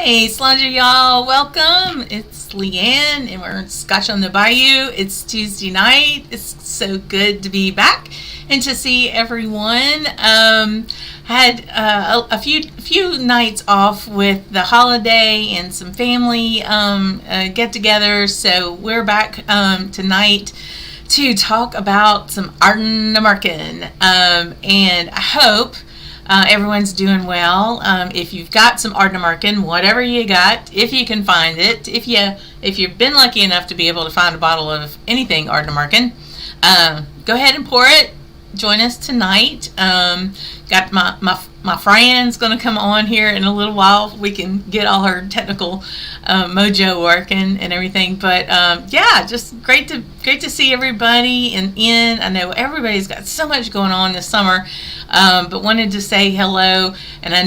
Hey, Slàinté, y'all. Welcome. It's Leanne, and we're in Scotch on the Bayou. It's Tuesday night. It's so good to be back and to see everyone. Had a few nights off with the holiday and some family get-togethers, so we're back tonight to talk about some Ardnamurchan, and I hope everyone's doing well. If you've got some Ardnamurchan, whatever you got, if you can find it, if you've been lucky enough to be able to find a bottle of anything Ardnamurchan, go ahead and pour it. Join us tonight. Got my friend's going to come on here in a little while. We can get all her technical mojo working and everything. But yeah, just great to see everybody in. I know everybody's got so much going on this summer, but wanted to say hello. And I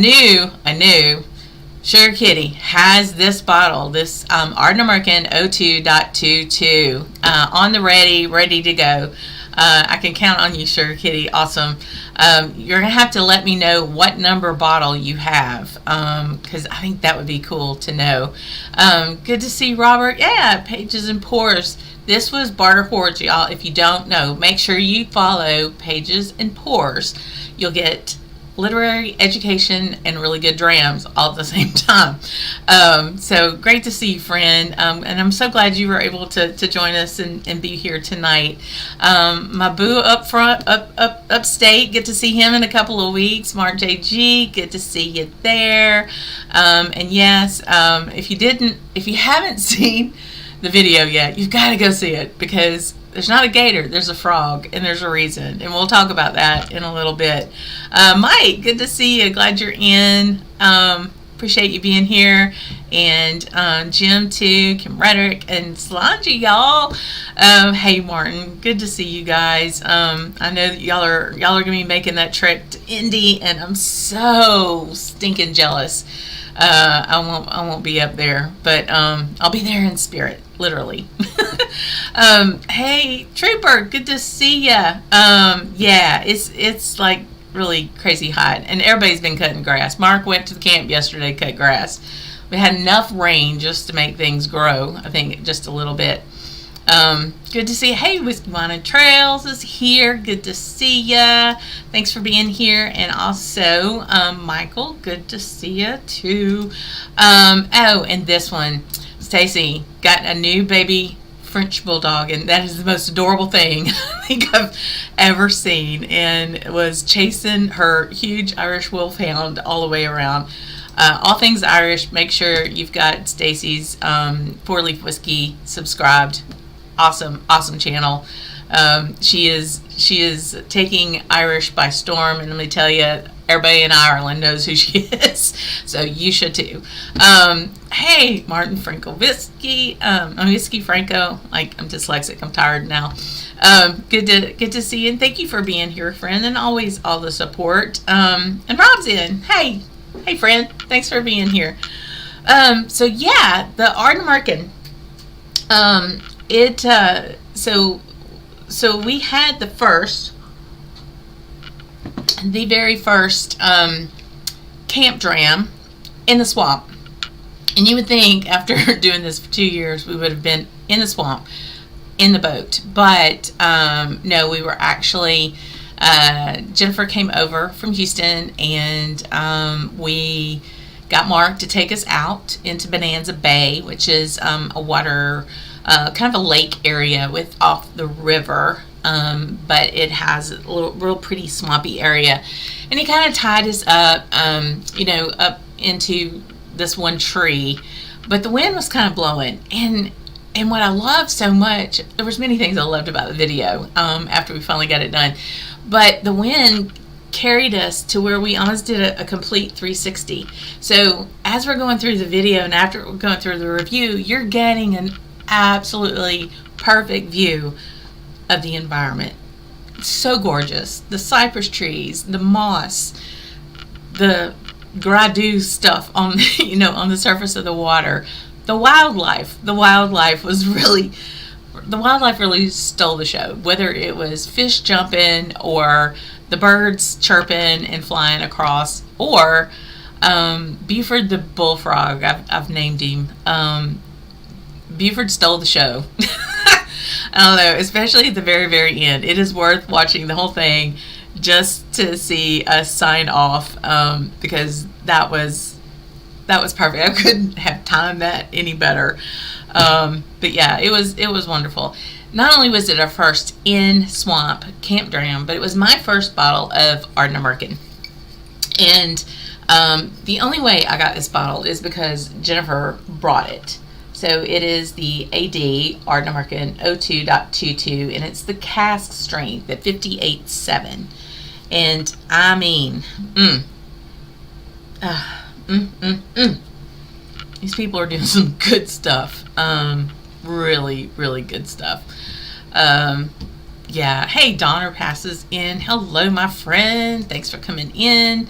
knew Sugar Kitty has this bottle, this Ardnamurchan 02.22 on the ready to go. I can count on you, Sugar Kitty. Awesome. You're going to have to let me know what number bottle you have, because I think that would be cool to know. Good to see Robert. Yeah, Pages and Pours. This was Barter Hoards, y'all. If you don't know, make sure you follow Pages and Pours. You'll get literary education and really good drams all at the same time. So great to see you, friend. And I'm so glad you were able to join us and be here tonight. My boo up front, upstate, get to see him in a couple of weeks. Mark JG, good to see you there. And yes, if you haven't seen the video yet, you've got to go see it, because there's not a gator, there's a frog, and there's a reason. And we'll talk about that in a little bit. Mike, good to see you. Glad you're in. Appreciate you being here. And Jim, too. Kim Reddick and Slàinté, y'all. Hey, Martin. Good to see you guys. I know that y'all are going to be making that trek to Indy, and I'm so stinking jealous. I won't be up there, but I'll be there in spirit, literally. Hey, Trooper, good to see ya. Yeah, it's like really crazy hot, and everybody's been cutting grass. Mark went to the camp yesterday, cut grass. We had enough rain just to make things grow, I think, just a little bit. Good to see you. Hey, Whiskey Wine and Trails is here. Good to see ya. Thanks for being here. And also, Michael, good to see ya too. Oh, and this one, Stacy got a new baby French bulldog, and that is the most adorable thing I think I've ever seen, and was chasing her huge Irish wolfhound all the way around. All things Irish. Make sure you've got Stacy's 4-Leaf Whiskey subscribed. Awesome channel. She is taking Irish by storm, and let me tell you, everybody in Ireland knows who she is, so you should too. Hey, Martin Franco Whiskey, Whiskey Franco. Like, I'm dyslexic. I'm tired now. Good to see you, and thank you for being here, friend, and always all the support. And Rob's in. Hey, friend. Thanks for being here. So yeah, the Ardnamurchan. So we had the very first Camp Dram in the swamp, and you would think after doing this for 2 years we would have been in the swamp in the boat, but no, we were actually Jennifer came over from Houston, and we got Mark to take us out into Bonanza Bay, which is a water kind of a lake area with off the river, but it has a real pretty swampy area, and he kind of tied us up, up into this one tree, but the wind was kind of blowing, and what I loved so much, there was many things I loved about the video after we finally got it done, but the wind carried us to where we almost did a complete 360. So as we're going through the video and after we're going through the review, you're getting an absolutely perfect view of the environment. It's so gorgeous. The cypress trees, the moss, the gradu stuff on on the surface of the water, the wildlife really stole the show, whether it was fish jumping or the birds chirping and flying across, or Buford the Bullfrog, I've named him. Buford stole the show. I don't know, especially at the very, very end. It is worth watching the whole thing just to see us sign off, because that was perfect. I couldn't have timed that any better. But yeah, it was wonderful. Not only was it our first in Swamp Camp Dram, but it was my first bottle of Ardnamurchan. And the only way I got this bottle is because Jennifer brought it. So it is the AD Ardnamurchan 02.22, and it's the cask strength at 58.7. And I mean, these people are doing some good stuff. Really, really good stuff. Yeah. Hey, Donner passes in. Hello, my friend. Thanks for coming in.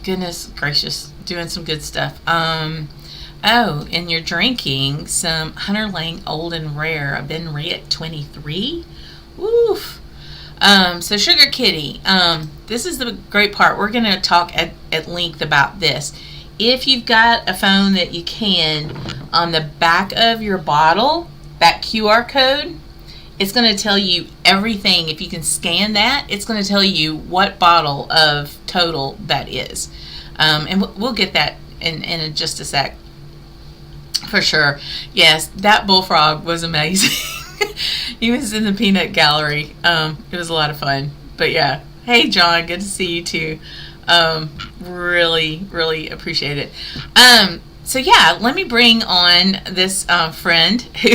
Goodness gracious, doing some good stuff. Oh, and you're drinking some Hunter Lang Old and Rare. I've been at 23. Woof. So Sugar Kitty, this is the great part. We're going to talk at length about this. If you've got a phone that you can, on the back of your bottle, that QR code, it's going to tell you everything. If you can scan that, it's going to tell you what bottle of total that is. And we'll get that in just a sec. For sure. Yes, that bullfrog was amazing. He was in the peanut gallery. It was a lot of fun. But yeah. Hey, John. Good to see you too. Really, really appreciate it. So yeah, let me bring on this friend who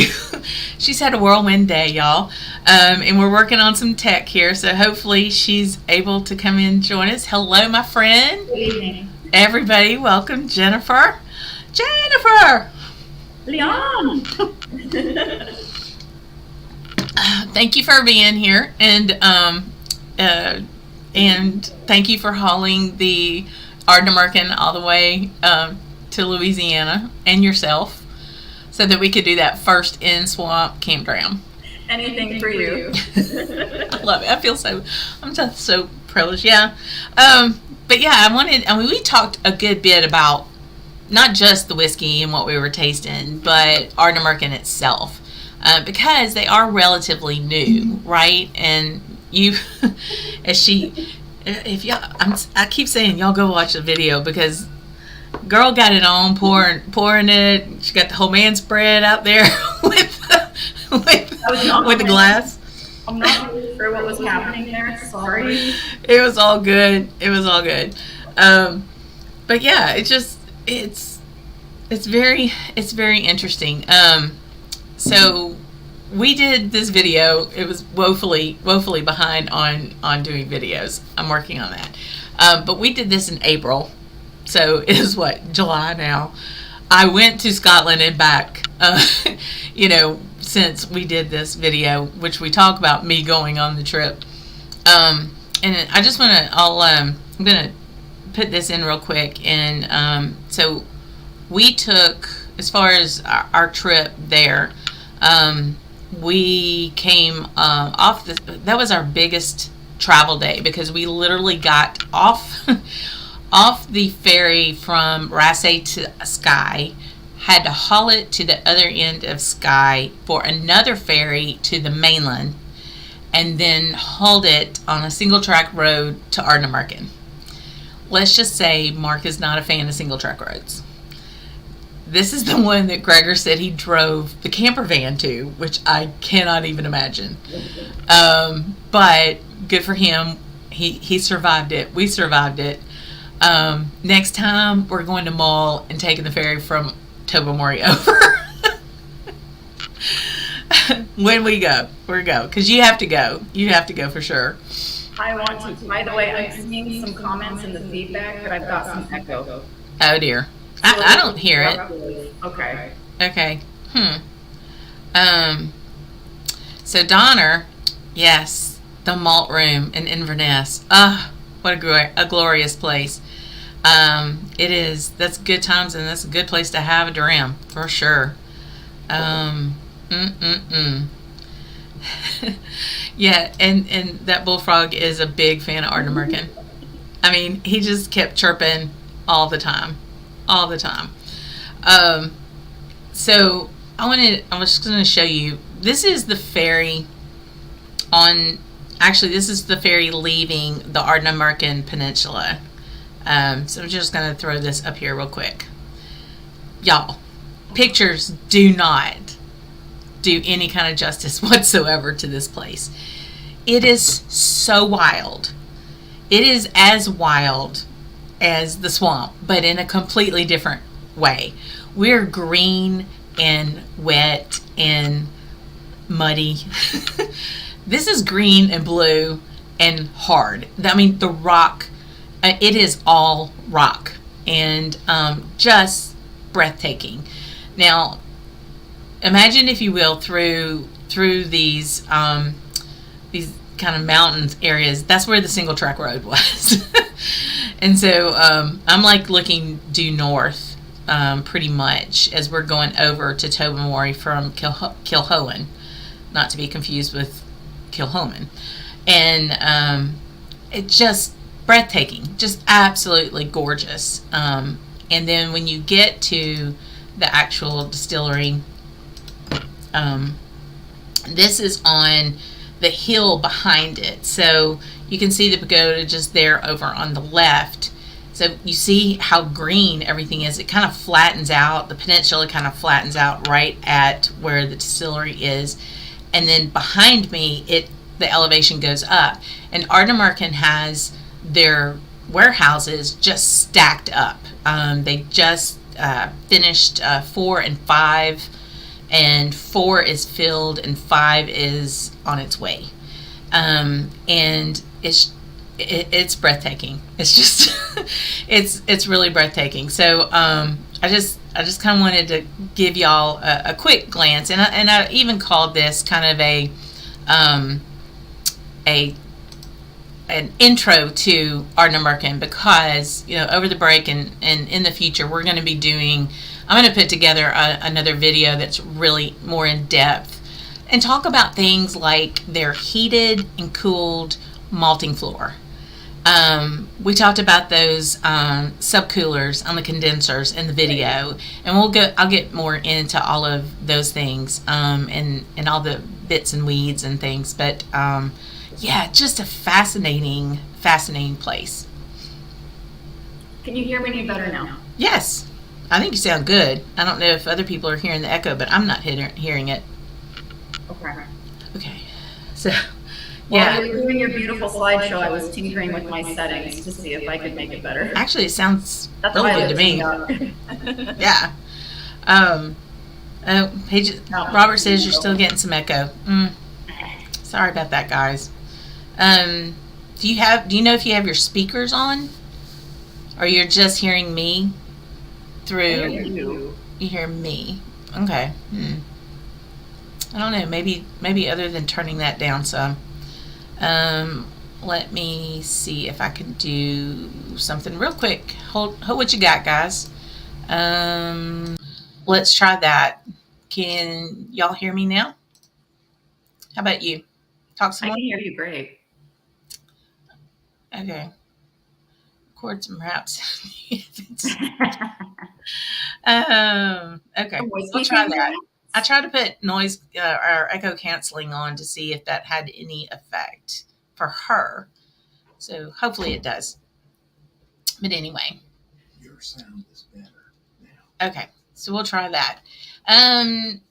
she's had a whirlwind day, y'all. And we're working on some tech here. So hopefully she's able to come in and join us. Hello, my friend. Good evening. Everybody, welcome Jennifer. Jennifer! Leon! Thank you for being here, and thank you for hauling the Ardnamurchan all the way to Louisiana and yourself, so that we could do that first in Swamp Camp Dram. Anything for you. I love it. I'm just so privileged. Yeah. But yeah, we talked a good bit about not just the whiskey and what we were tasting, but Ardnamurchan itself, because they are relatively new, right? And you, I keep saying y'all go watch the video, because girl got it on, pouring it. She got the whole man spread out there with the glass. I'm not really sure what was happening there. Sorry. It was all good. But yeah, it's very interesting. So we did this video. It was woefully behind on doing videos. I'm working on that. But we did this in April. So it is July now. I went to Scotland and back, since we did this video, which we talk about me going on the trip. And I just want to, I'm going to put this in real quick. And so we took, as far as our trip there, we came off, that was our biggest travel day, because we literally got off the ferry from Raasay to Skye, had to haul it to the other end of Skye for another ferry to the mainland, and then hauled it on a single track road to Ardnamurchan. Let's just say Mark is not a fan of single track roads. This is the one that Gregor said he drove the camper van to, which I cannot even imagine. But good for him. He survived it. We survived it. Next time we're going to Malt and taking the ferry from Tobermory over. When we go, because you have to go. You have to go for sure. I want to. By the way, I'm seeing some comments in the feedback, but I've got some echo. Oh dear. I don't hear it. Okay. So Donner, yes, the Malt Room in Inverness. What a glorious place. It is. That's good times, and that's a good place to have a dram for sure. Yeah, and that bullfrog is a big fan of Ardnamurchan. I mean, he just kept chirping all the time, all the time. Um, so I was just going to show you. This is the ferry on. Actually, this is the ferry leaving the Ardnamurchan Peninsula. So I'm just going to throw this up here real quick. Y'all, pictures do not do any kind of justice whatsoever to this place. It is so wild. It is as wild as the swamp, but in a completely different way. We're green and wet and muddy. This is green and blue and hard. I mean, the rock, it is all rock and just breathtaking. Now, imagine, if you will, through these kind of mountains areas. That's where the single track road was. And so I'm like looking due north pretty much as we're going over to Tobermory from Kilhoan, not to be confused with Kilhoman. And it's just breathtaking, just absolutely gorgeous. And then when you get to the actual distillery, this is on the hill behind it. So you can see the pagoda just there over on the left. So you see how green everything is. It kind of flattens out. The peninsula kind of flattens out right at where the distillery is. And then behind me, the elevation goes up. And Ardnamurchan has their warehouses just stacked up. They just finished 4 and 5. And 4 is filled and 5 is on its way. And it's breathtaking. It's just it's really breathtaking. So I just kind of wanted to give y'all a quick glance, and I even called this kind of an intro to Ardnamurchan, because over the break and in the future we're going to be doing. I'm going to put together another video that's really more in depth and talk about things like their heated and cooled malting floor. We talked about those subcoolers on the condensers in the video, and I'll get more into all of those things and all the bits and weeds and things. But yeah, just a fascinating place. Can you hear me any better now? Yes. I think you sound good. I don't know if other people are hearing the echo, but I'm not hearing it. Okay. So, yeah. While you were doing your beautiful slideshow, I was tinkering with my settings to see if I could make it better. Actually, it sounds really good to me. Yeah. Robert says you're still getting some echo. Sorry about that, guys. Do you know if you have your speakers on, or you're just hearing me? You hear me. Okay. I don't know. Maybe other than turning that down some. Let me see if I can do something real quick. Hold what you got, guys. Let's try that. Can y'all hear me now? How about you? Talk some more. I can hear you great. Okay. Record some raps. Okay, we'll try that. I tried to put noise or echo canceling on to see if that had any effect for her. So hopefully it does. But anyway. Your sound is better now. Okay, so we'll try that.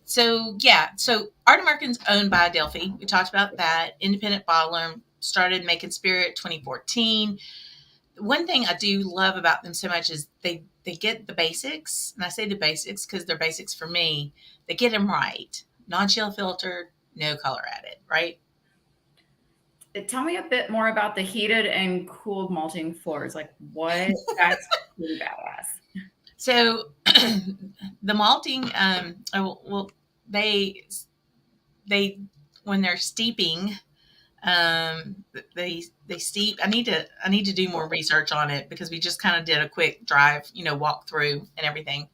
So Ardnamurchan's owned by Adelphi. We talked about that. Independent bottler, started making spirit 2014. One thing I do love about them so much is they get the basics, and I say the basics because they're basics for me. They get them right. Non-chill filtered, no color added, right? Tell me a bit more about the heated and cooled malting floors. Like what? That's really badass. So the malting, they when they're steeping. They steep. I need to do more research on it because we just kind of did a quick drive, walk through and everything.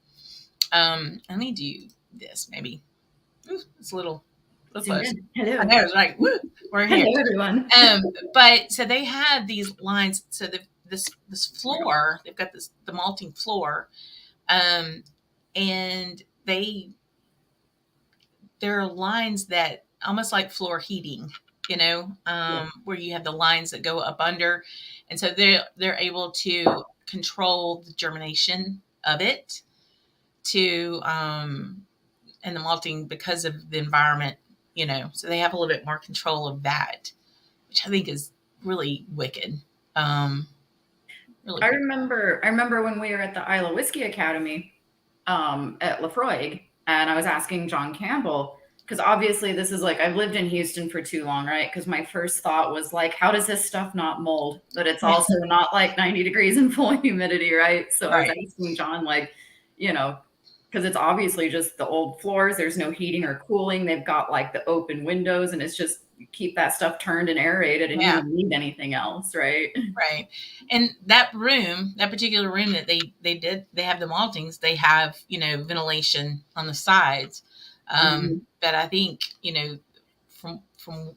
Let me do this maybe. Ooh, it's a little close. Hello. I know, it's right. Woo, we're here. Hello, everyone. But so they have these lines. So the this floor. They've got the malting floor, and there are lines that almost like floor heating, where you have the lines that go up under, and so they're able to control the germination of it to and the malting because of the environment, so they have a little bit more control of that, which I think is really wicked. Really I cool. remember when we were at the Isla Whiskey Academy at Lafroig, and I was asking John Campbell, because obviously this is like, I've lived in Houston for too long, right? Because my first thought was like, how does this stuff not mold? But it's also not like 90 degrees and full humidity, right? So I was Right. asking John, like, because it's obviously just the old floors. There's no heating or cooling. They've got like the open windows, and it's just keep that stuff turned and aerated, and you Yeah. don't need anything else, right? Right. And that particular room that they have the maltings, they have, ventilation on the sides. But I think, from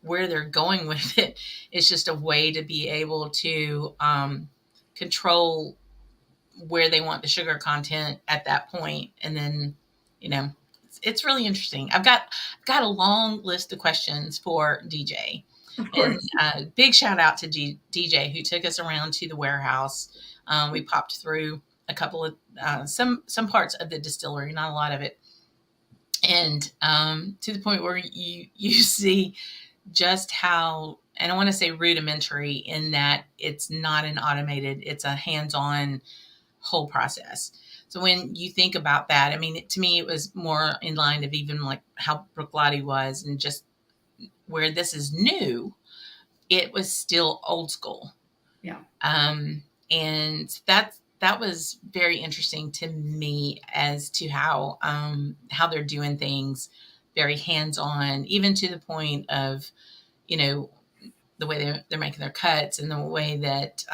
where they're going with it, it's just a way to be able to control where they want the sugar content at that point. And then, it's really interesting. I've got a long list of questions for DJ. Of course. And big shout out to DJ who took us around to the warehouse. We popped through a couple of some parts of the distillery, not a lot of it, and to the point where you see just how, and I want to say rudimentary in that it's not an automated, it's a hands-on whole process. So when you think about that, I mean, to me, it was more in line of even like how Bruichladdich was, and just where this is new, it was still old school. Yeah. And that was very interesting to me as to how they're doing things, very hands-on, even to the point of, the way they're making their cuts, and the way that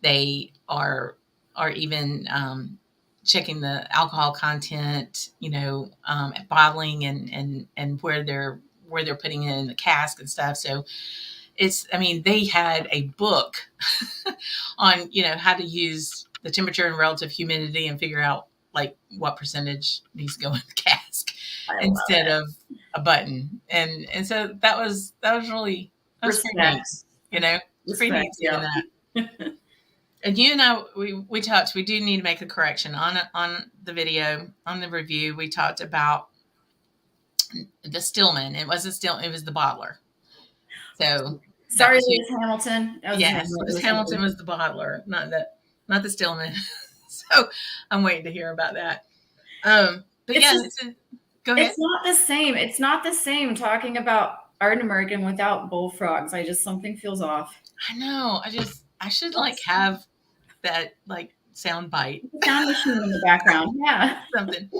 they are even checking the alcohol content, at bottling, and where they're putting it in the cask and stuff. So they had a book on, how to use the temperature and relative humidity and figure out like what percentage needs to go in the cask instead of a button. And so that was really, pretty neat, it's pretty neat seeing that. And you and I, we talked, we do need to make a correction on the video, on the review. We talked about the Stillman. It wasn't Stillman, it was the bottler. So sorry, Lewis Hamilton. Yes, Lewis Hamilton was the bottler, not the Stillman. So I'm waiting to hear about that. But go ahead. It's not the same. It's not the same talking about Ardnamurchan without bullfrogs. Something feels off. I know. I should have that sound bite. Sound machine in the background. Yeah. Something.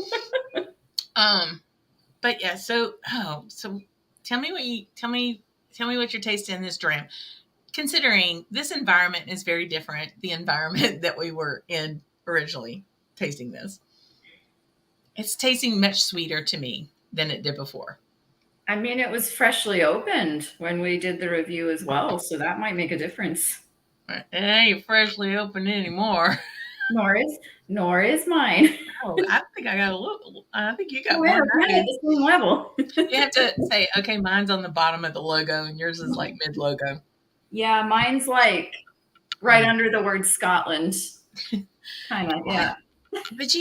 But yeah, so tell me what you're tasting in this dram. Considering this environment is very different, the environment that we were in originally tasting this. It's tasting much sweeter to me than it did before. I mean, it was freshly opened when we did the review as well, so that might make a difference. It ain't freshly opened anymore. Nor is mine. Oh, I think I got a little. I think you got more. We're at the same level. You have to say, okay, mine's on the bottom of the logo, and yours is like mid logo. Yeah, mine's like right under the word Scotland. Kind of, yeah. But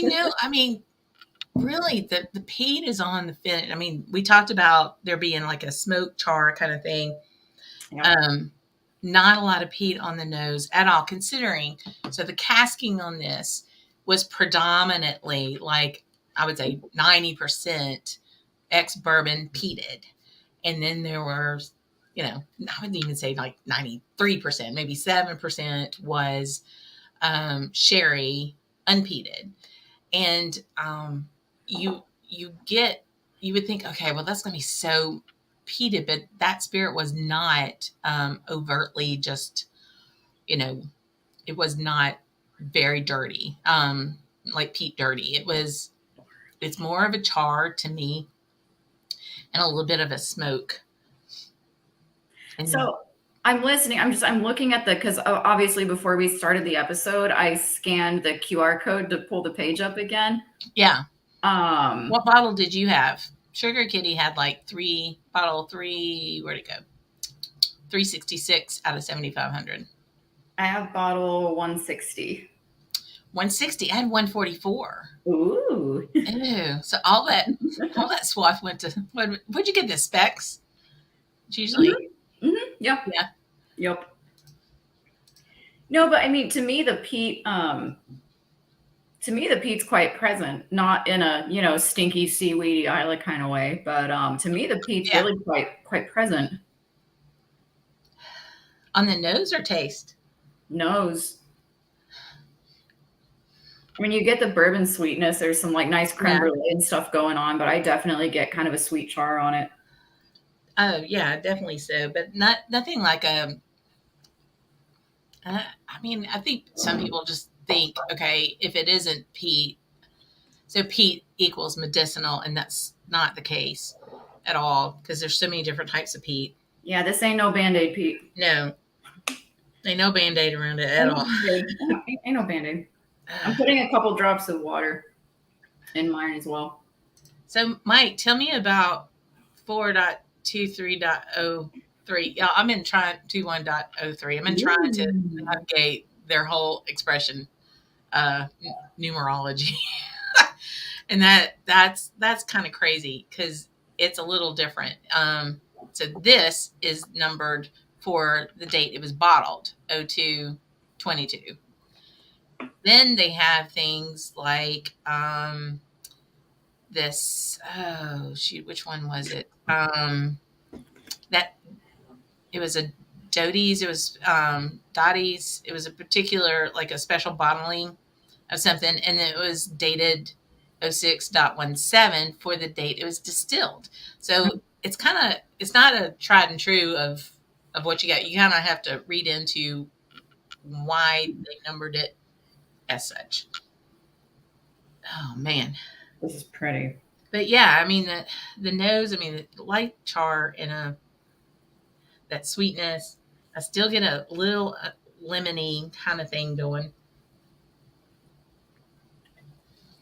really, the peat is on the fin. I mean, we talked about there being like a smoke char kind of thing. Yeah. Not a lot of peat on the nose at all, considering. So the casking on this was predominantly, like, I would say 90% ex-bourbon peated. And then there were, I wouldn't even say like 93%, maybe 7% was sherry unpeated. And you would think, okay, well, that's going to be so peated, but that spirit was not overtly just, it was not very dirty, like peat dirty. It's more of a char to me, and a little bit of a smoke. And so I'm listening. I'm looking at because obviously before we started the episode, I scanned the QR code to pull the page up again. Yeah. What bottle did you have? Sugar Kitty had like bottle three. Where'd it go? 366 out of 7,500. I have bottle 160. 160. I had 144. Ooh. Ew. So all that swath went to. What'd you get? The specs? It's usually. Mm-hmm. Yep. Yeah. Yep. No, but I mean, to me, the peat. To me, the peat's quite present, not in a stinky seaweedy Isla kind of way, but to me, the peat's really quite present. On the nose or taste? Nose. I mean, you get the bourbon sweetness. There's some like nice creme brulee and stuff going on, but I definitely get kind of a sweet char on it. Oh yeah, definitely so, but nothing like a. I mean, I think some people just think, okay, if it isn't peat, so peat equals medicinal, and that's not the case at all because there's so many different types of peat. Yeah, this ain't no Band-Aid peat. No, ain't no Band-Aid around it at all. Ain't no Band-Aid. I'm putting a couple drops of water in mine as well. So, Mike, tell me about 4.23.03. Yeah, I'm in trying 21.03. I'm in trying to navigate their whole expression numerology. And that's kind of crazy because it's a little different. So this is numbered for the date it was bottled, 02/22. Then they have things like this. Oh shoot, which one was it? That it was a Doty's. It was Dottie's. It was a particular like a special bottling of something, and it was dated 06.17 for the date it was distilled. So it's not a tried and true of what you got. You kind of have to read into why they numbered it as such. Oh man, this is pretty. But yeah, I mean the nose. I mean the light char and that sweetness. I still get a little lemony kind of thing going.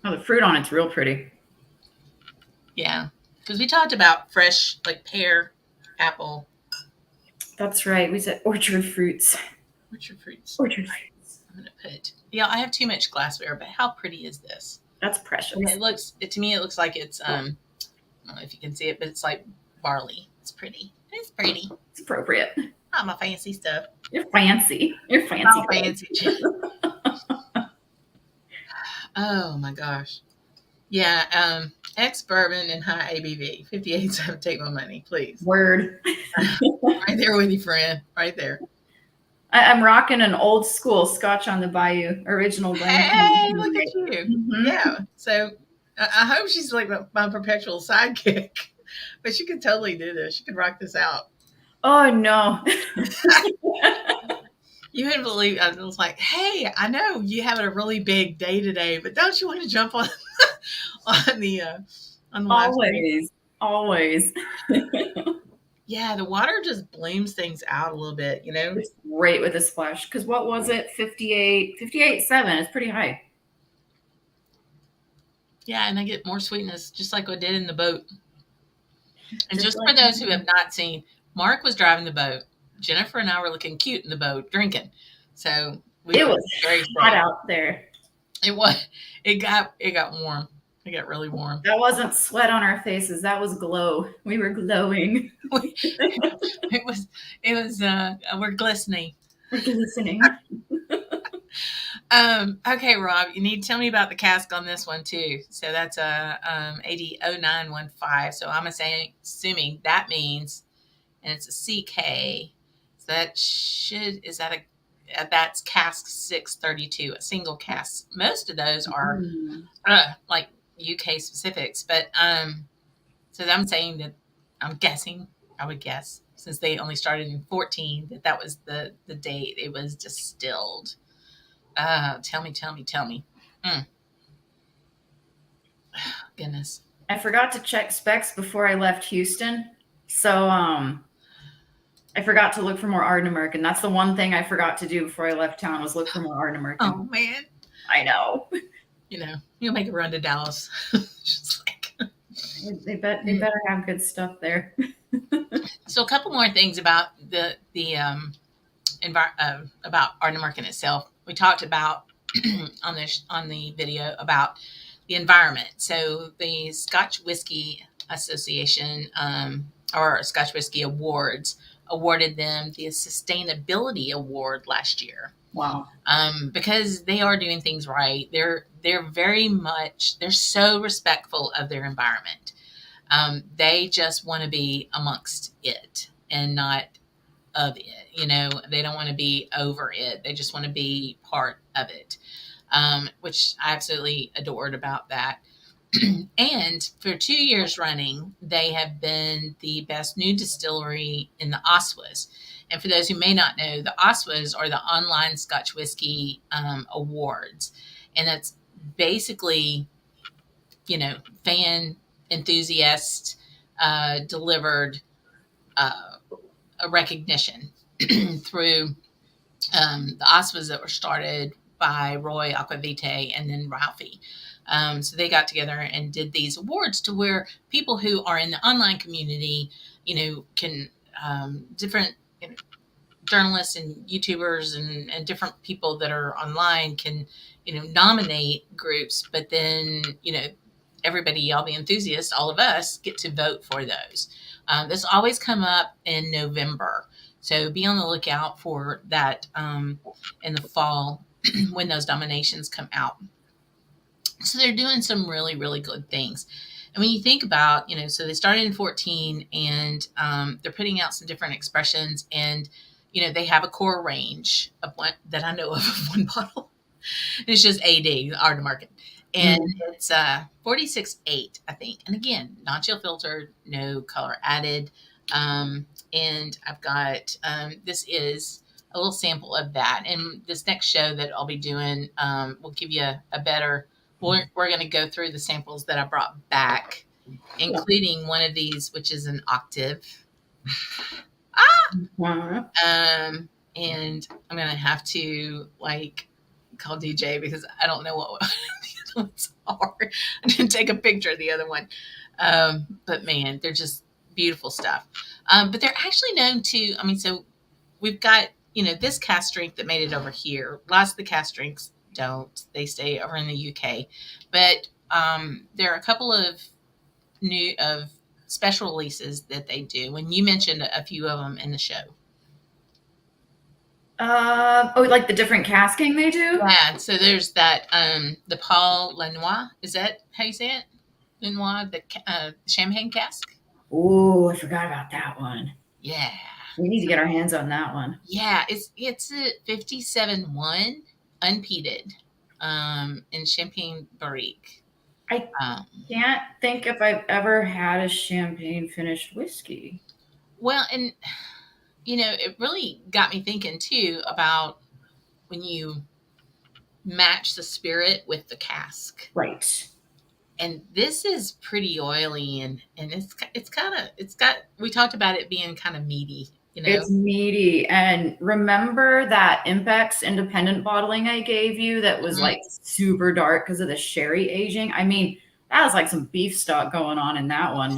Oh, the fruit on it's real pretty. Yeah, because we talked about fresh like pear, apple. That's right. We said orchard fruits. Orchard fruits. Orchard fruits. I'm gonna put. Yeah, I have too much glassware, but how pretty is this? That's precious. And to me it looks like it's I don't know if you can see it, but it's like barley. It's pretty. It's pretty. It's appropriate. Not my fancy stuff. You're fancy. You're fancy. Oh, fancy. Oh my gosh. Yeah, ex-bourbon and high ABV. 58.7, take my money, please. Word. Right there with you, friend. Right there. I'm rocking an old school Scotch on the Bayou original blend. Hey, look at you. Mm-hmm. Yeah. So I hope she's like my perpetual sidekick, but she could totally do this. She could rock this out. Oh, no. You wouldn't believe. I was like, hey, I know you having a really big day today, but don't you want to jump on the live stream? Always. Yeah, the water just blooms things out a little bit, you know? It's great with a splash. Because what was it? 58.7. It's pretty high. Yeah, and I get more sweetness, just like I did in the boat. And just for those who have not seen, Mark was driving the boat. Jennifer and I were looking cute in the boat, drinking. So it was very hot out there. It was. It got warm. It got really warm. That wasn't sweat on our faces. That was glow. We were glowing. It was. We're glistening. We're glistening. Okay, Rob, you need to tell me about the cask on this one too. So that's a AD 0915. So I'm assuming that means, and it's a CK. So that's cask 632, a single cask. Most of those are like UK specifics, but so I'm saying that I would guess since they only started in 14 that was the date it was distilled. Tell me. Goodness. I forgot to check specs before I left Houston. So I I forgot to look for more Ardnamurchan. That's the one thing I forgot to do before I left town was look for more Oh Ardnamurchan. man, I know. you'll make a run to Dallas. Just like They better have good stuff there. so. A couple more things about about Ardnamurchan itself. We talked about on the video about the environment. So the Scotch Whisky Association or Scotch Whisky Awards awarded them the Sustainability Award last year. Wow. Because they are doing things right. They're so respectful of their environment. They just want to be amongst it and not of it. They don't want to be over it. They just want to be part of it, which I absolutely adored about that. And for 2 years running, they have been the best new distillery in the OSWAs. And for those who may not know, the OSWAs are the online Scotch Whisky Awards. And that's basically, fan enthusiast delivered a recognition through the OSWAs that were started by Roy Aquavite and then Ralphie. So they got together and did these awards to where people who are in the online community, can different journalists and YouTubers and different people that are online can, nominate groups, but then, everybody, all the enthusiasts, all of us get to vote for those. This always come up in November. So be on the lookout for that in the fall when those nominations come out. So they're doing some really, really good things. And when you think about, so they started in 14 and they're putting out some different expressions and, they have a core range of one that I know of one bottle. It's just AD, Ardnamurchan. And it's 46.8, I think. And again, non-chill filtered, no color added. And I've got, this is a little sample of that. And this next show that I'll be doing will give you a better, we're going to go through the samples that I brought back, including one of these, which is an octave. And I'm going to have to call DJ because I don't know what the other ones are. I didn't take a picture of the other one. But man, they're just beautiful stuff. But they're actually known to, so we've got, this cask strength that made it over here. Lots of the cask strengths don't. They stay over in the UK. But there are a couple of special releases that they do. And you mentioned a few of them in the show. Like the different casking they do? Yeah, so there's that, the Paul Lanois. Is that how you say it? Lanois, the champagne cask? Oh, I forgot about that one. Yeah. We need to get our hands on that one. Yeah, it's a 57.1 unpeated in Champagne Barrique. I can't think if I've ever had a champagne finished whiskey. Well, and it really got me thinking too about when you match the spirit with the cask. Right. And this is pretty oily and we talked about it being kind of meaty, It's meaty. And remember that Impex independent bottling I gave you that was super dark because of the sherry aging? That was like some beef stock going on in that one,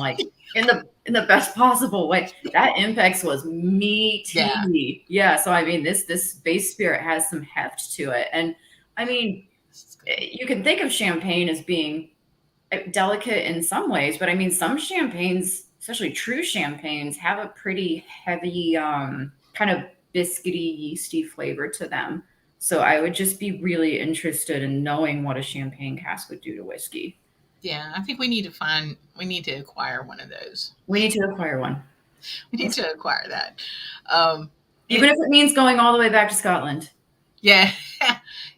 in the best possible way. That Impex was meaty. Yeah. So this base spirit has some heft to it. And you can think of champagne as being delicate in some ways, but some champagnes, especially true champagnes, have a pretty heavy kind of biscuity, yeasty flavor to them. So I would just be really interested in knowing what a champagne cask would do to whiskey. Yeah, I think we need to acquire one of those. We need to acquire one. We need to acquire that. Even if it means going all the way back to Scotland. Yeah.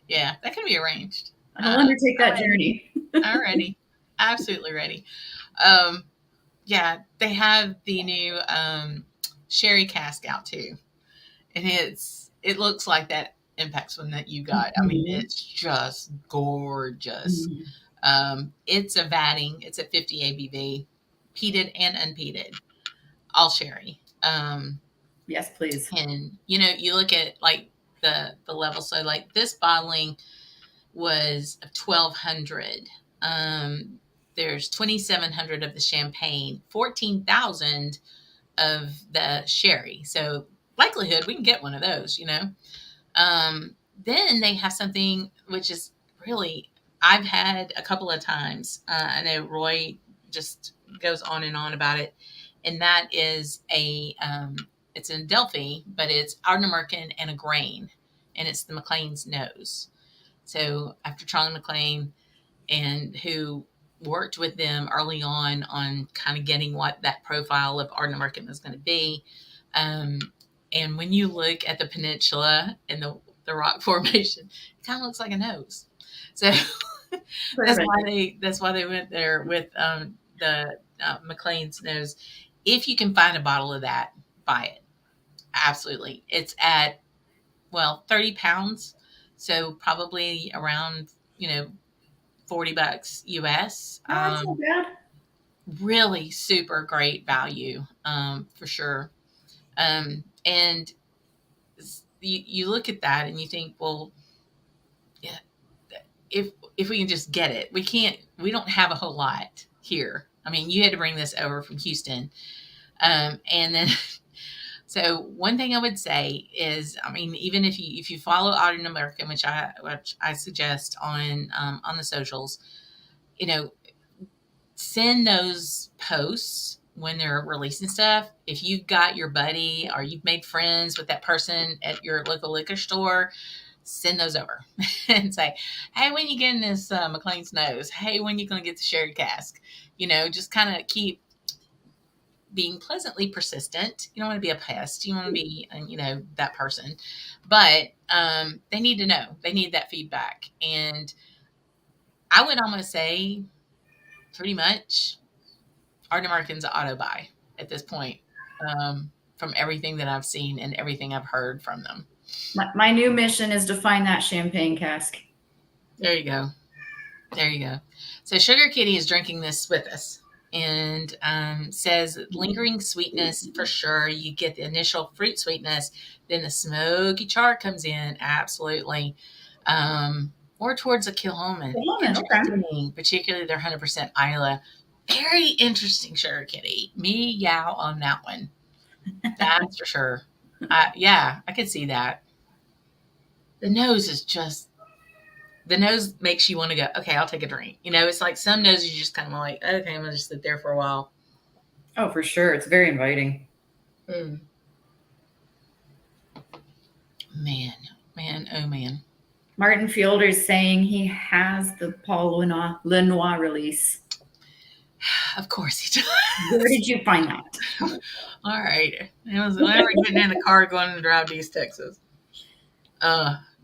Yeah, that can be arranged. I'll undertake that journey. Already. Absolutely ready. Yeah, they have the new sherry cask out too. And it looks like that Impex one that you got. It's just gorgeous. It's a vatting. It's a 50 ABV, peated and unpeated, all sherry. Yes, please. And, you look at like the level. So like this bottling was of 1,200. There's 2,700 of the champagne, 14,000 of the sherry. So likelihood we can get one of those. Then they have something which is really, I've had a couple of times. I know Roy just goes on and on about it, and that is it's in Delphi, but it's Ardnamurchan and a grain, and it's the McLean's nose. So after Charlie McLean, and who worked with them early on kind of getting what that profile of Ardnamurchan was going to be. Um, and when you look at the peninsula and the rock formation, it kind of looks like a nose. So that's why they went there with the McLean's nose. If you can find a bottle of that, buy it. Absolutely, it's at 30 pounds, so probably around $40 US. No, that's not bad. Really super great value, for sure. And you look at that and you think, well, yeah, if we can just get it, we don't have a whole lot here. I mean, you had to bring this over from Houston. And then, so one thing I would say is, I mean, even if you follow Ardnamurchan, which I suggest on the socials, send those posts when they're releasing stuff. If you've got your buddy or you've made friends with that person at your local liquor store, send those over and say, hey, when you getting this McLean's nose? Hey, when you going to get the sherry cask? Just kind of keep being pleasantly persistent. You don't want to be a pest. You want to be, that person. But they need to know. They need that feedback. And I would almost say pretty much Ardnamurchan's auto buy at this point, from everything that I've seen and everything I've heard from them. My new mission is to find that champagne cask. There you go. There you go. So Sugar Kitty is drinking this with us and says lingering sweetness for sure. You get the initial fruit sweetness, then the smoky char comes in. Absolutely. More towards a Kilhoman. Okay. Particularly their 100% Isla. Very interesting, Sugar Kitty. Me yow on that one. That's for sure. Yeah, I could see that. The nose makes you want to go, okay, I'll take a drink. It's like some noses you just kind of like, okay, I'm going to just sit there for a while. Oh, for sure. It's very inviting. Man, oh man. Martin Fielder's saying he has the Paul Lenoir release. Of course he does. Where did you find that? All right. It was whenever getting in the car going to drive to East Texas.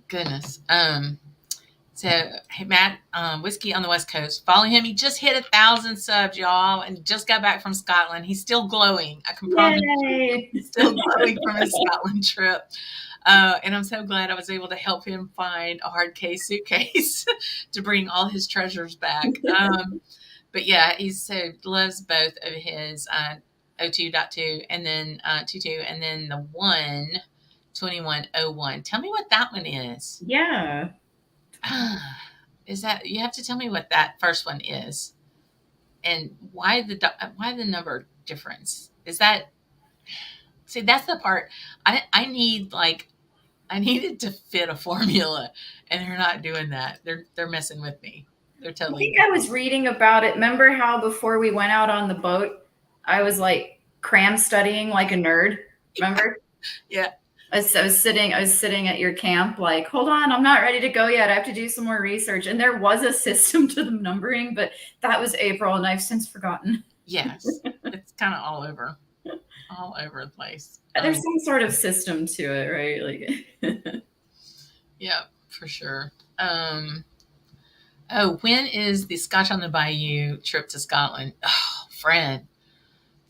Goodness. So, hey, Matt, Whiskey on the West Coast. Follow him. He just hit 1,000 subs, y'all, and just got back from Scotland. He's still glowing. I can promise you. He's still glowing from his Scotland trip. And I'm so glad I was able to help him find a hard case suitcase to bring all his treasures back. But yeah, he so loves both of his 02.2 and then 22 and then the 2101. Tell me what that one is. Yeah. Is that, you have to tell me what that first one is and why the number difference is that. See, that's the part I need. Like, I need it to fit a formula, and they're not doing that. They're messing with me. They're totally. I think I was reading about it. Remember how before we went out on the boat, I was like cram studying like a nerd. Remember? Yeah. I was sitting at your camp, like, hold on, I'm not ready to go yet. I have to do some more research. And there was a system to the numbering, but that was April, and I've since forgotten. Yes, it's kind of all over the place. There's some sort of system to it, right? Like, yeah, for sure. When is the Scotch on the Bayou trip to Scotland? Oh, friend,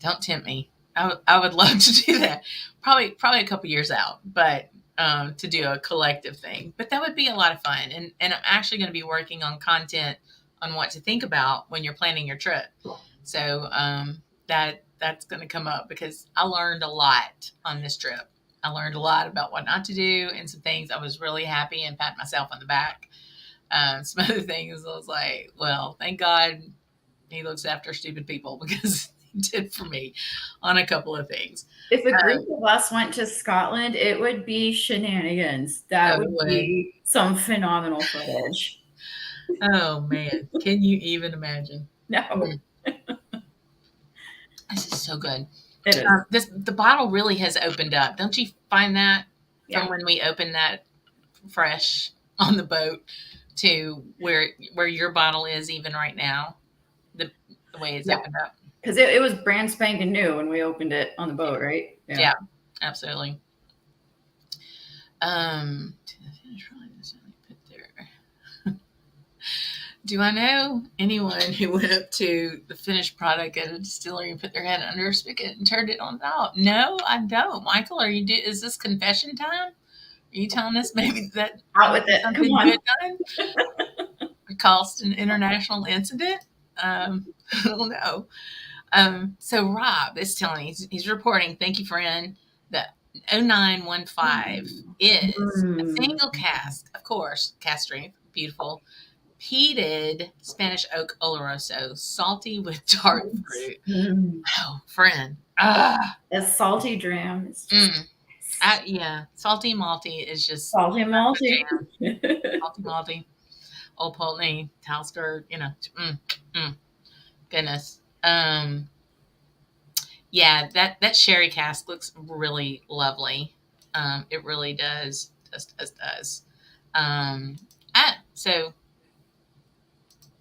don't tempt me. I would love to do that. Probably a couple years out, but to do a collective thing. But that would be a lot of fun. And I'm actually going to be working on content on what to think about when you're planning your trip. So that's going to come up because I learned a lot on this trip. I learned a lot about what not to do and some things I was really happy and pat myself on the back. Some other things I was like, well, thank God he looks after stupid people because he did for me on a couple of things. If a group of us went to Scotland, it would be shenanigans. That would be some phenomenal footage. Oh man, can you even imagine? No. This is so good. It is. The bottle really has opened up. Don't you find that Yeah. from when we opened that fresh on the boat to where your bottle is even right now? The way it's opened up. Because it was brand spanking new when we opened it on the boat, right? Yeah, absolutely. Do I know anyone who went up to the finished product at a distillery and put their head under a spigot and turned it on out? No, I don't. Michael, is this confession time? Are you telling us maybe that out with it? Come on. Good done? Caused an international incident? I don't know. So Rob is telling, he's reporting, thank you, friend, that 0915 is a single cask, of course, cask strength, beautiful, peated Spanish oak oloroso, salty with dark fruit. Oh, friend. A salty dram. It's just yeah, salty malty is just salty malty. Salty malty. Old Pulteney, Talisker, goodness. Yeah, that sherry cask looks really lovely. It really does. Does. So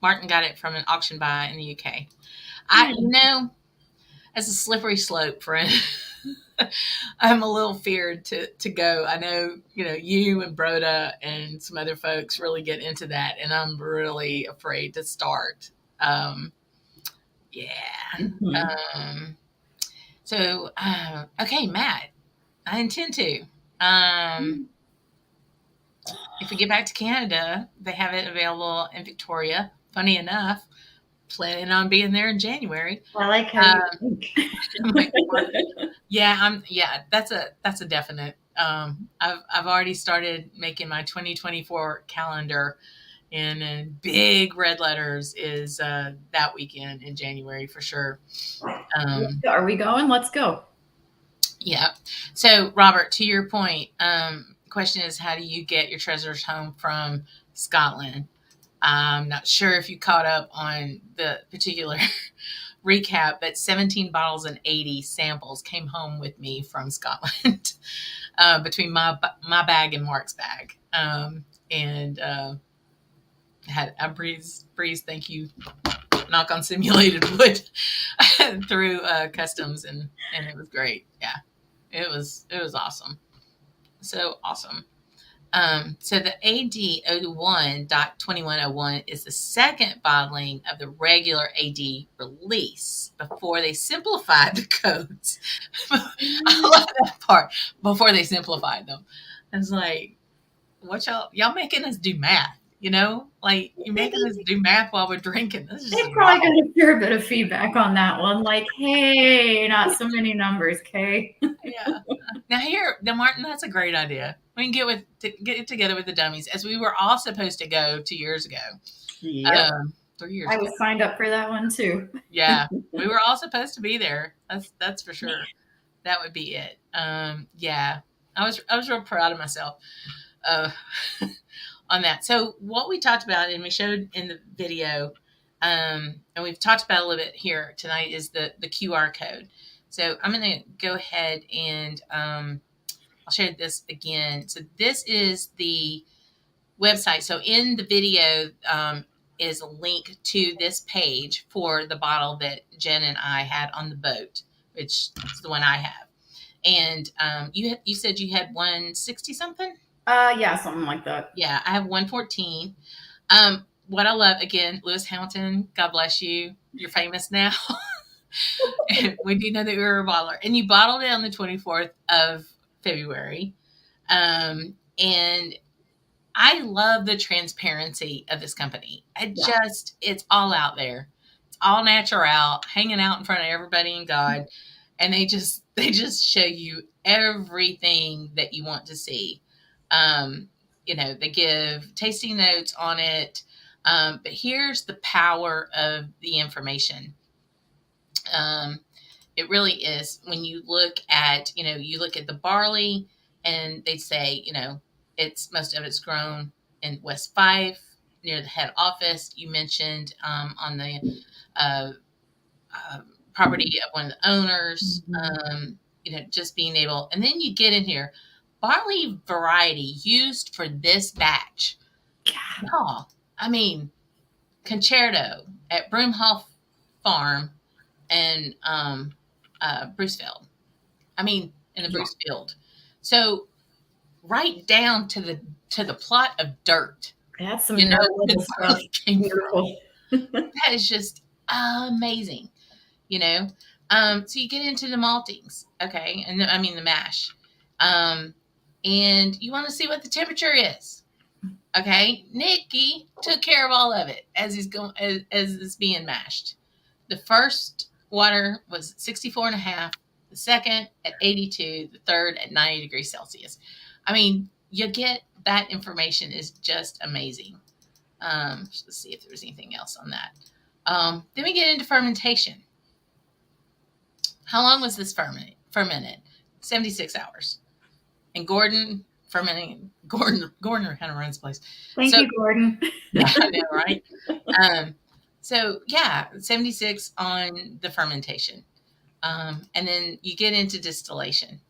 Martin got it from an auction buy in the UK. As a slippery slope, friend. I'm a little feared to go. I know, you and Broda and some other folks really get into that, and I'm really afraid to start. So, okay, Matt, I intend to. If we get back to Canada, they have it available in Victoria. Funny enough, planning on being there in January. I like how you think. That's a definite. I've already started making my 2024 calendar, and in big red letters is that weekend in January for sure. Are we going? Let's go. Yeah. So Robert, to your point, question is, how do you get your treasures home from Scotland? I'm not sure if you caught up on the particular recap, but 17 bottles and 80 samples came home with me from Scotland between my bag and Mark's bag. Had a breeze, thank you, knock on simulated wood through customs, and it was great. Yeah, it was awesome. So awesome. So the AD 01.2101 is the second bottling of the regular AD release before they simplified the codes. I love that part. Before they simplified them. I was like, what y'all making us do math? Like, you're making us do math while we're drinking. They probably got a fair bit of feedback on that one. Like, hey, not so many numbers, Kay. Yeah. Now, Martin, that's a great idea. We can get together with the dummies, as we were all supposed to go 2 years ago. Yeah. 3 years I ago. was signed up for that one too. Yeah. We were all supposed to be there. That's for sure. That would be it. Yeah. I was real proud of myself on that. So what we talked about, and we showed in the video, and we've talked about a little bit here tonight, is the QR code. So I'm going to go ahead and I'll share this again. So this is the website. So in the video is a link to this page for the bottle that Jen and I had on the boat, which is the one I have. And you said you had 160 something? Yeah, something like that. Yeah, I have 114. What I love, again, Lewis Hamilton, God bless you. You're famous now. We do know that you're a bottler. And you bottled it on the 24th of February. And I love the transparency of this company. It's all out there. It's all natural, hanging out in front of everybody and God, and they just show you everything that you want to see. They give tasting notes on it, but here's the power of the information. It really is. When you look at the barley, and they say, it's most of it's grown in West Fife near the head office. You mentioned on the uh, property of one of the owners. Just being able, and then you get in here, barley variety used for this batch. Oh, I mean, Concerto at Broomhoff Farm and Brucefield. I mean, in the Brucefield. So right down to the plot of dirt. That's some stuff. Beautiful. That is just amazing. So you get into the maltings, okay, and the mash, and you want to see what the temperature is, okay. Nikki took care of all of it as it's being mashed. The first water was 64.5, the second at 82, the third at 90 degrees Celsius. I mean, you get that information is just amazing. Let's see if there's anything else on that. Then we get into fermentation. How long was this fermented? 76 hours. And Gordon fermenting. Gordon kind of runs the place. Thank you, Gordon. Yeah, I know, right? 76 on the fermentation. And then you get into distillation.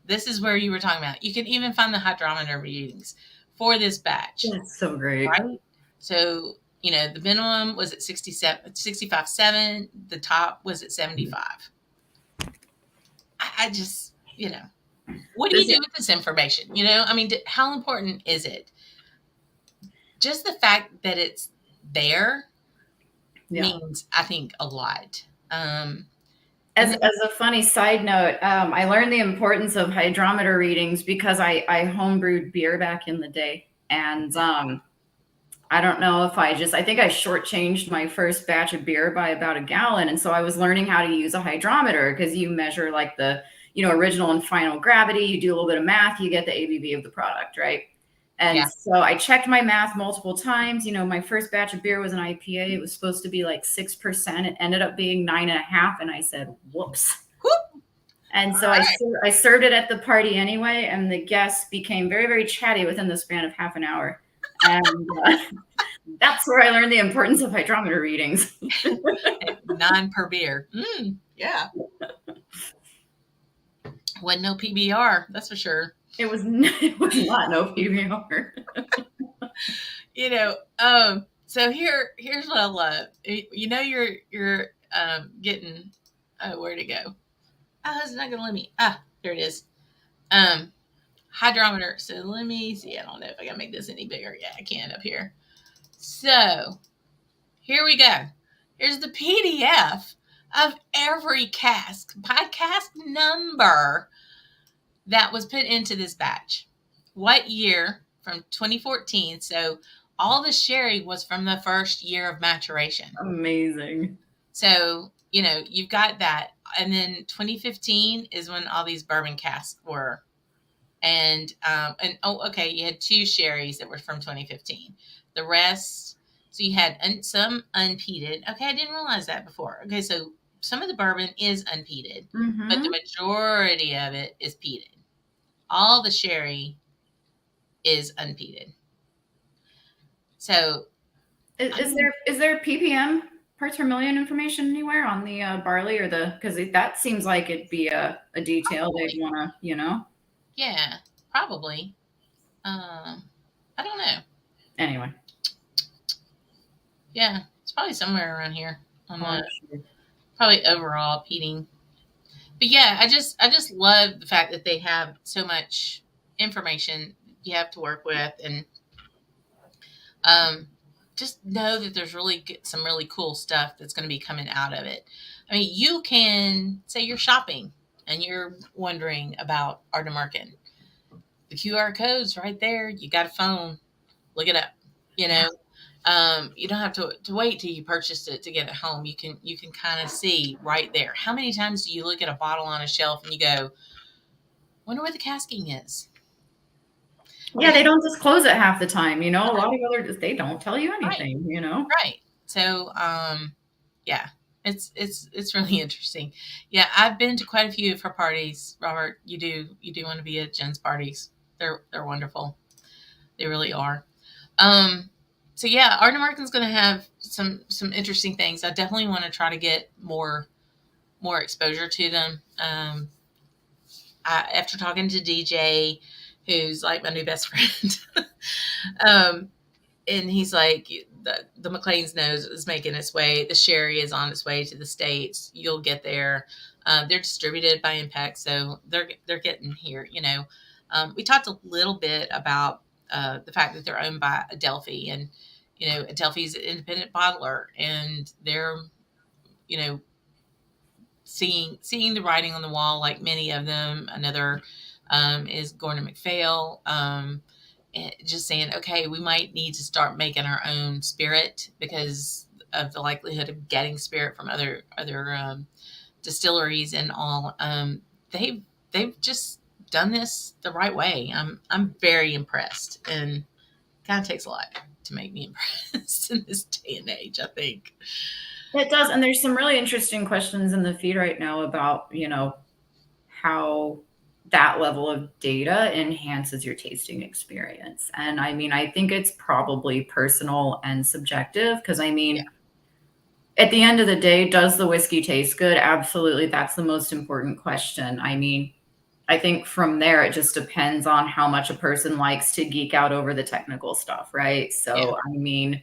This is where you were talking about. You can even find the hydrometer readings for this batch. That's so great. Right? So, the minimum was at 65.7. The top was at 75. I just, what do you do with this information? How important is it? Just the fact that it's there means, I think, a lot. As a funny side note, I learned the importance of hydrometer readings because I homebrewed beer back in the day. And I don't know if I think I shortchanged my first batch of beer by about a gallon. And so I was learning how to use a hydrometer because you measure like the, original and final gravity. You do a little bit of math, you get the ABV of the product, right? And so I checked my math multiple times. My first batch of beer was an IPA. It was supposed to be like 6%. It ended up being 9.5%. And I said, whoops. Whoop. And so I served it at the party anyway. And the guests became very, very chatty within the span of half an hour. And that's where I learned the importance of hydrometer readings. 9 per beer. Yeah. Wasn't no PBR, that's for sure. It was not no PBR. So here's what I love. You're getting where'd it go? Oh, it's not gonna let me. There it is. Hydrometer. So let me see. I don't know if I can make this any bigger. Yeah, I can up here. So here we go. Here's the PDF of every cask by cask number that was put into this batch. What year from 2014? So all the sherry was from the first year of maturation. Amazing. So, you've got that. And then 2015 is when all these bourbon casks were. And you had 2 sherries that were from 2015. The rest, so you had some unpeated. Okay, I didn't realize that before. Okay, so some of the bourbon is unpeated, but the majority of it is peated. All the sherry is unpeated. So, is there ppm, parts per million, information anywhere on the barley or because that seems like it'd be a detail they'd want to, Yeah, probably. I don't know. Anyway. Yeah, it's probably somewhere around here on probably overall peating. But yeah, I just love the fact that they have so much information you have to work with, and just know that there's some really cool stuff that's going to be coming out of it. I mean, you can say you're shopping and you're wondering about Ardnamurchan. The QR code's right there. You got a phone, look it up. You don't have to wait till you purchased it to get it home. You can kind of see right there. How many times do you look at a bottle on a shelf and you go, wonder what the casking is? Yeah, they don't disclose it half the time, you know. A lot Right, of other they don't tell you right, anything, you know. right. So, yeah, it's really interesting. Yeah, I've been to quite a few of her parties. Robert, you do want to be at Jen's parties. They're wonderful. They really are. Um, so yeah, Ardnamurchan's going to have some interesting things. I definitely want to try to get more exposure to them. After talking to DJ, who's like my new best friend, um, and he's like, the McLean's nose is making its way. The sherry is on its way to the States. You'll get there. They're distributed by Impact, so they're getting here. We talked a little bit about the fact that they're owned by Adelphi, and Adelphi's an independent bottler, and they're you know seeing the writing on the wall, like many of them. Another is Gordon MacPhail. Just saying, okay, we might need to start making our own spirit because of the likelihood of getting spirit from other distilleries and all. They've just done this the right way. I'm very impressed, and kind of takes a lot to make me impressed in this day and age, I think. It does, and there's some really interesting questions in the feed right now about, how that level of data enhances your tasting experience. And I mean, I think it's probably personal and subjective because I Yeah, mean, at the end of the day, does the whiskey taste good? Absolutely. That's the most important question. I mean, I think from there, it just depends on how much a person likes to geek out over the technical stuff, right? yeah. So, I mean,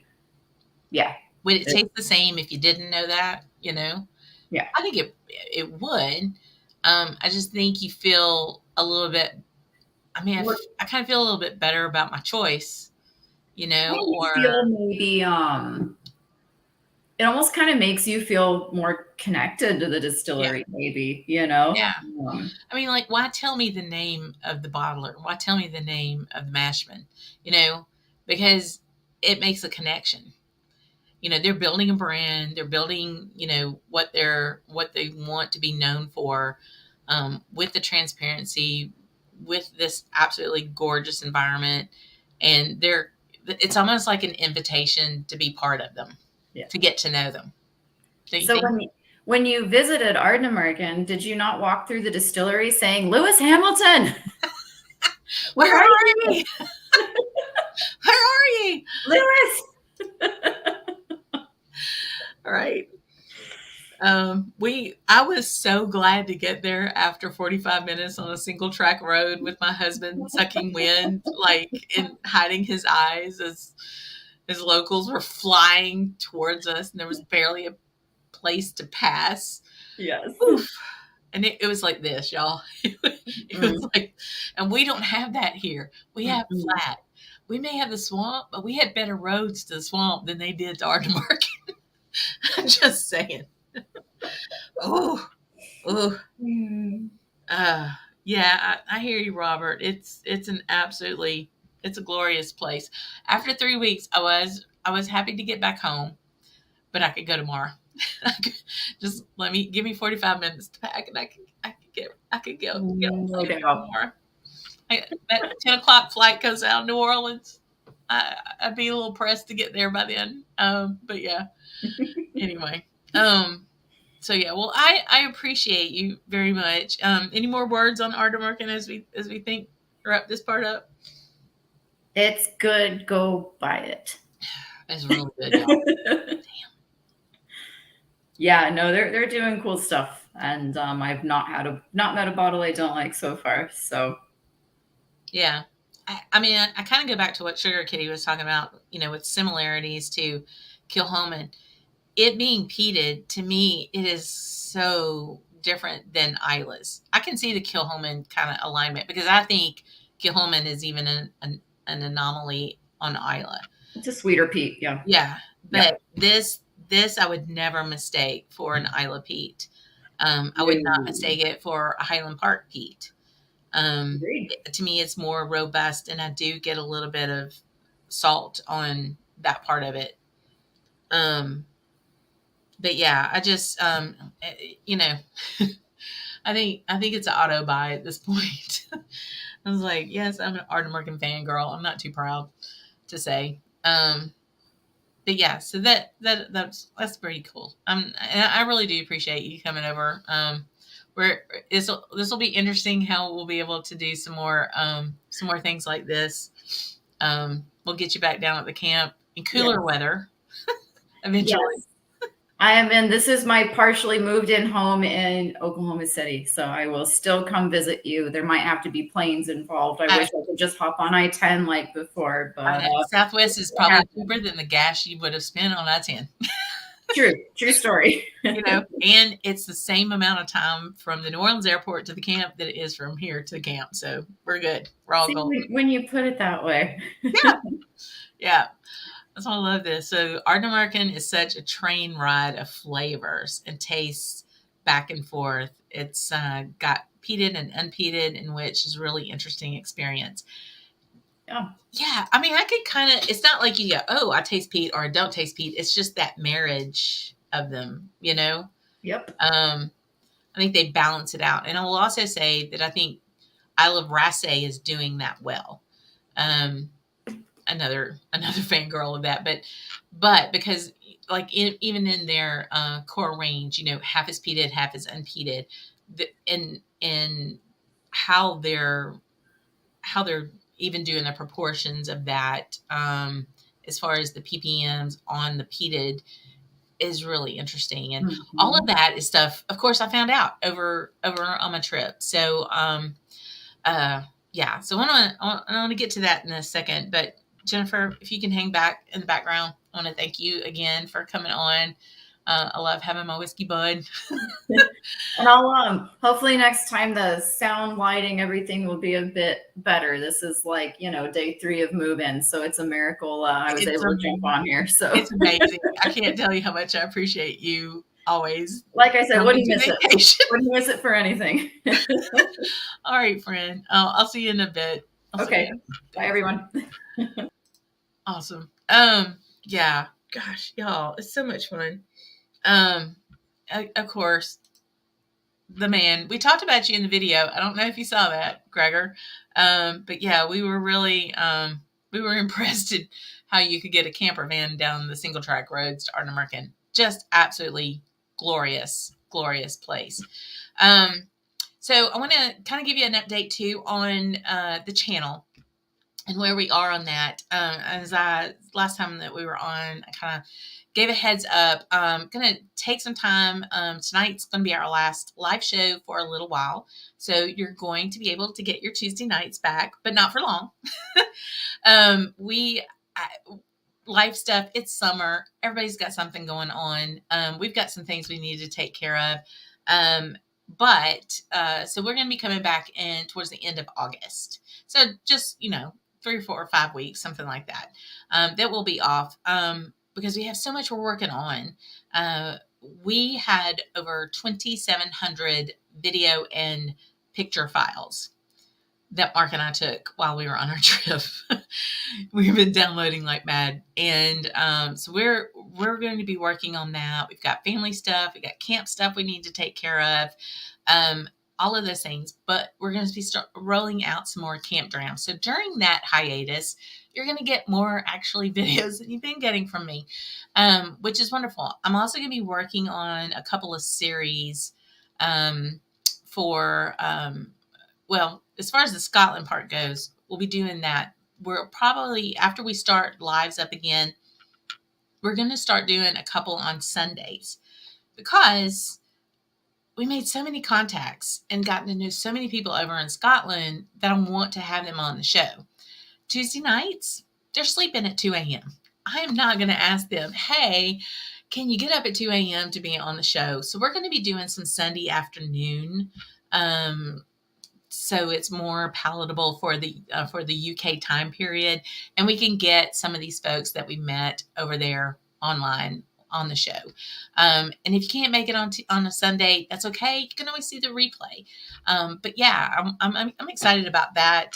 yeah, Would it taste the same if you didn't know that? yeah. I think it would. I just think you feel a little bit. I mean, I kind of feel a little bit better about my choice, You or feel maybe it almost kind of makes you feel more connected to the yeah, distillery, maybe, you know? yeah. I mean, like, why tell me the name of the bottler? Why tell me the name of the mashman? You know, because it makes a connection. They're building a brand. They're building, what they want to be known for, with the transparency, with this absolutely gorgeous environment, and it's almost like an invitation to be part of them, Yeah. to get to know them. Don't you So think? when you visited Ardnamurchan, did you not walk through the distillery saying, Lewis Hamilton, Where where are are you? ye? Where are ye? Lewis. All right. I was so glad to get there after 45 minutes on a single track road with my husband sucking wind, like, and hiding his eyes as locals were flying towards us and there was barely a place to pass. Yes. Oof. And it was like this, y'all. It was Mm, like, and we don't have that here. We have mm, flat. We may have the swamp, but we had better roads to the swamp than they did to Ardnamurchan. I'm just saying. Oh, oh. mm. Uh, yeah, I hear you, Robert. It's a glorious place. After 3 weeks, I was happy to get back home, but I could go tomorrow. Just give me 45 minutes to pack, and I could get No leave doubt. tomorrow. That 10 o'clock flight goes out of New Orleans. I'd be a little pressed to get there by then. But yeah. Anyway. So yeah, well, I appreciate you very much. Any more words on Ardnamurchan as we think wrap this part up? It's good. Go buy it. It's really good, y'all. Yeah, no, they're doing cool stuff, and I've not met a bottle I don't like so far. So Yeah, I mean, I kind of go back to what Sugar Kitty was talking about. With similarities to Kilhoman, it being peated, to me, it is so different than Isla's. I can see the Kilhoman kind of alignment because I think Kilhoman is even an anomaly on Isla. it's a sweeter peat. Yeah, Yeah, yeah. but this I would never mistake for an Isla peat. I would not No, mistake it for a Highland Park peat. agreed. To me, it's more robust, and I do get a little bit of salt on that part of it. But yeah, I just, you know, I think it's an auto buy at this point. I was like, yes, I'm an Ardnamurchan fangirl. I'm not too proud to say. But yeah, so that's pretty cool. And I really do appreciate you coming over. Where this will be interesting how we'll be able to do some more things like this. We'll get you back down at the camp in cooler weather eventually. Yes. I am in. This is my partially moved in home in Oklahoma City. So I will still come visit you. There might have to be planes involved. I wish I could just hop on I-10 like before, but Southwest is probably cheaper than the gas you would have spent on I-10. True story. And it's the same amount of time from the New Orleans airport to the camp that it is from here to the camp. So we're good. We're all golden. When you put it that way. Yeah. That's why I love this. So Ardnamurchan is such a train ride of flavors and tastes back and forth. It's got peated and unpeated, in which is a really interesting experience. Yeah. I mean, I could kind of, it's not like you go, oh, I taste peat or I don't taste peat. It's just that marriage of them, Yep. I think they balance it out. And I will also say that I think Isle of Raasay is doing that well. Another fangirl of that, but because like even in their core range, half is peated, half is unpeated, in how they're even doing the proportions of that, as far as the ppms on the peated is really interesting, and all of that is stuff. Of course, I found out over on my trip. So yeah, so I want to get to that in a second, but Jennifer, if you can hang back in the background, I want to thank you again for coming on. I love having my whiskey bud. And I'll hopefully next time the sound, lighting, everything will be a bit better. This is like, day 3 of move-in, so it's a miracle I was able to jump on here. So it's amazing. I can't tell you how much I appreciate you always. Like I said, wouldn't miss it. Wouldn't miss it for anything. All right, friend. I'll see you in a bit. Okay. Bye, everyone. Awesome. Yeah. Gosh, y'all, it's so much fun. Of course, the man. We talked about you in the video. I don't know if you saw that, Gregor. But yeah, we were really we were impressed at how you could get a camper van down the single track roads to Ardnamurchan. Just absolutely glorious place. So I want to kind of give you an update too on the channel and where we are on that. Last time that we were on, I kind of gave a heads up. I'm going to take some time. Tonight's going to be our last live show for a little while. So you're going to be able to get your Tuesday nights back, but not for long. Life stuff, it's summer. Everybody's got something going on. We've got some things we need to take care of. So we're going to be coming back in towards the end of August. So just, 3 or 4 or 5 weeks, something like that. That will be off. Because we have so much we're working on. We had over 2,700 video and picture files that Mark and I took while we were on our trip. We've been downloading like mad. And so we're going to be working on that. We've got family stuff. We got camp stuff we need to take care of. All of those things. But we're going to be rolling out some more Camp Dram. So during that hiatus, you're going to get more actually videos than you've been getting from me, which is wonderful. I'm also going to be working on a couple of series for, as far as the Scotland part goes, we'll be doing that. We're probably, after we start lives up again, we're going to start doing a couple on Sundays because we made so many contacts and gotten to know so many people over in Scotland that I want to have them on the show. Tuesday nights, they're sleeping at 2 a.m. I am not going to ask them, hey, can you get up at 2 a.m. to be on the show? So we're going to be doing some Sunday afternoon. So it's more palatable for the UK time period. And we can get some of these folks that we met over there online on the show. And if you can't make it on a Sunday, that's okay. You can always see the replay. But yeah, I'm excited about that.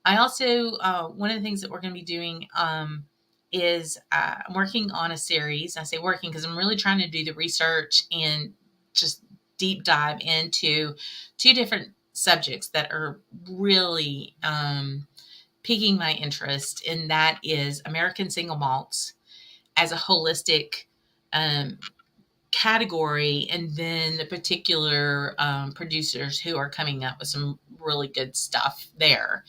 I also, one of the things that we're going to be doing is I'm working on a series. I say working because I'm really trying to do the research and just deep dive into two different subjects that are really piquing my interest, and that is American single malts as a holistic um, category, and then the particular producers who are coming up with some really good stuff there,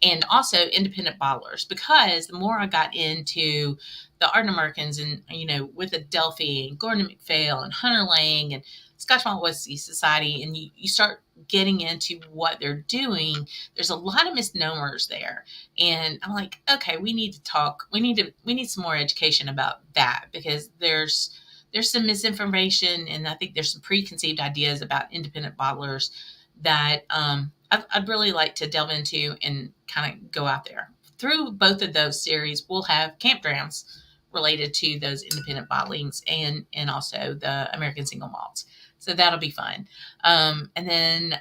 and also independent bottlers. Because the more I got into the Ardnamurchans, and with Adelphi and Gordon MacPhail and Hunter Lang and Scotch Malt Whisky Society, and you start getting into what they're doing, there's a lot of misnomers there. And I'm like, okay, we need to talk. We need some more education about that, because there's some misinformation, and I think there's some preconceived ideas about independent bottlers that I'd really like to delve into and kind of go out there. Through both of those series, we'll have camp drams related to those independent bottlings, and also the American single malts. So that'll be fun. And then,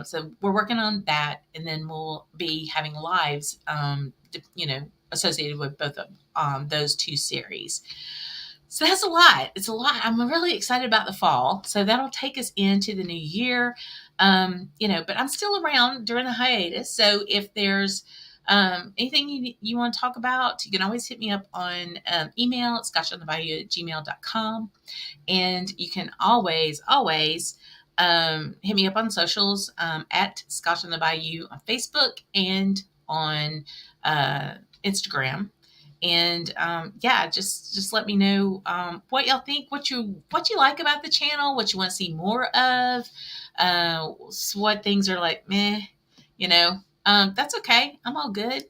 so we're working on that, and then we'll be having lives, associated with both of those two series. So that's a lot. It's a lot. I'm really excited about the fall. So that'll take us into the new year. But I'm still around during the hiatus. So if there's anything you want to talk about, you can always hit me up on email at scotchonthebayou@gmail.com. And you can always hit me up on socials at Scotch on the Bayou on Facebook and on Instagram. And just let me know what y'all think, what you like about the channel, what you want to see more of, what things are like meh, that's okay. I'm all good.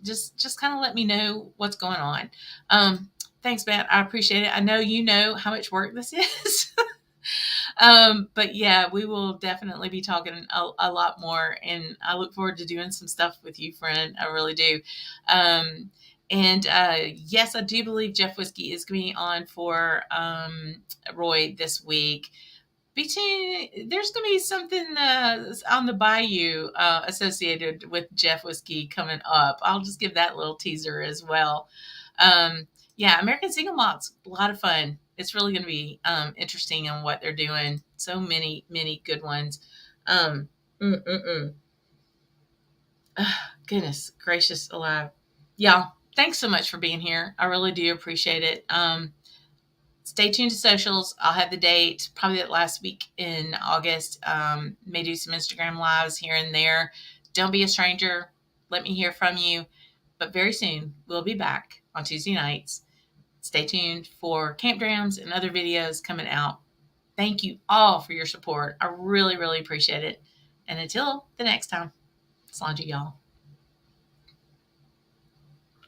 Just kind of let me know what's going on. Thanks, Matt. I appreciate it. I know you know how much work this is. But yeah, we will definitely be talking a lot more, and I look forward to doing some stuff with you, friend. I really do. And yes, I do believe Jeff Whiskey is going to be on for Roy this week. There's going to be something on the Bayou associated with Jeff Whiskey coming up. I'll just give that little teaser as well. Yeah, American Single Malt's a lot of fun. It's really going to be interesting on what they're doing. So many good ones. Mm, mm, mm. Goodness gracious alive. Yeah, thanks so much for being here. I really do appreciate it. Stay tuned to socials. I'll have the date probably that last week in August. May do some Instagram lives here and there. Don't be a stranger. Let me hear from you. But very soon, we'll be back on Tuesday nights. Stay tuned for camp drams and other videos coming out. Thank you all for your support. I really, really appreciate it. And until the next time, Slàinté, y'all.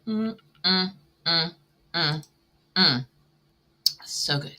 Mm, mm, mm, mm, mm. So good.